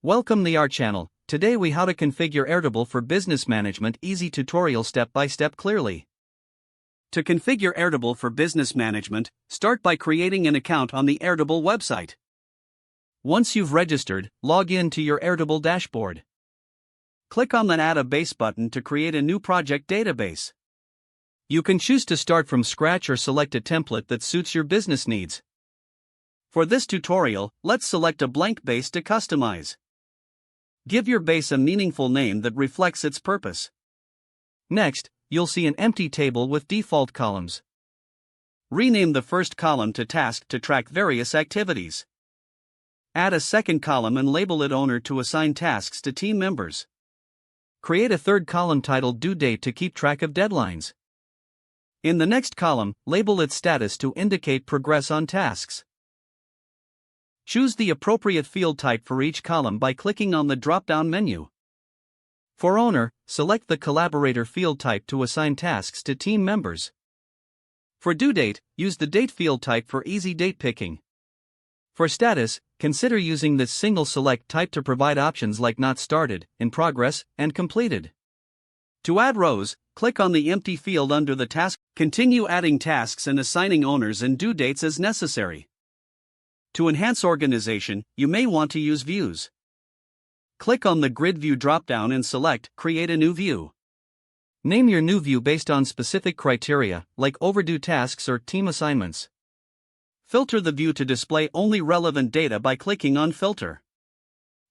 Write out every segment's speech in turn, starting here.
Welcome to our channel. Today we how to configure Airtable for business management. Easy tutorial step by step clearly. To configure Airtable for business management, start by creating an account on the Airtable website. Once you've registered, log in to your Airtable dashboard. Click on the Add a Base button to create a new project database. You can choose to start from scratch or select a template that suits your business needs. For this tutorial, let's select a blank base to customize. Give your base a meaningful name that reflects its purpose. Next, you'll see an empty table with default columns. Rename the first column to Task to track various activities. Add a second column and label it Owner to assign tasks to team members. Create a third column titled Due Date to keep track of deadlines. In the next column, label it Status to indicate progress on tasks. Choose the appropriate field type for each column by clicking on the drop-down menu. For Owner, select the Collaborator field type to assign tasks to team members. For Due Date, use the Date field type for easy date picking. For Status, consider using this single select type to provide options like Not Started, In Progress, and Completed. To add rows, click on the empty field under the task. Continue adding tasks and assigning owners and due dates as necessary. To enhance organization, you may want to use views. Click on the Grid View drop-down and select Create a new view. Name your new view based on specific criteria, like overdue tasks or team assignments. Filter the view to display only relevant data by clicking on Filter.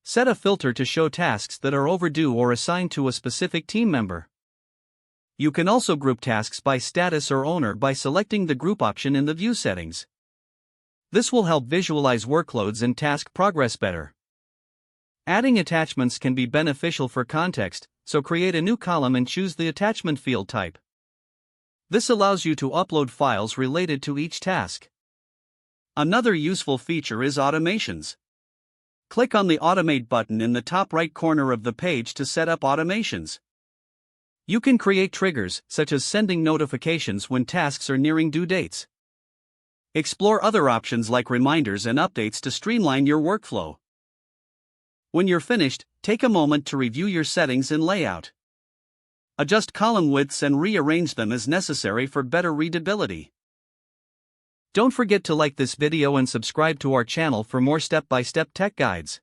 Set a filter to show tasks that are overdue or assigned to a specific team member. You can also group tasks by status or owner by selecting the Group option in the view settings. This will help visualize workloads and task progress better. Adding attachments can be beneficial for context, so create a new column and choose the attachment field type. This allows you to upload files related to each task. Another useful feature is automations. Click on the Automate button in the top right corner of the page to set up automations. You can create triggers, such as sending notifications when tasks are nearing due dates. Explore other options like reminders and updates to streamline your workflow. When you're finished, take a moment to review your settings and layout. Adjust column widths and rearrange them as necessary for better readability. Don't forget to like this video and subscribe to our channel for more step-by-step tech guides.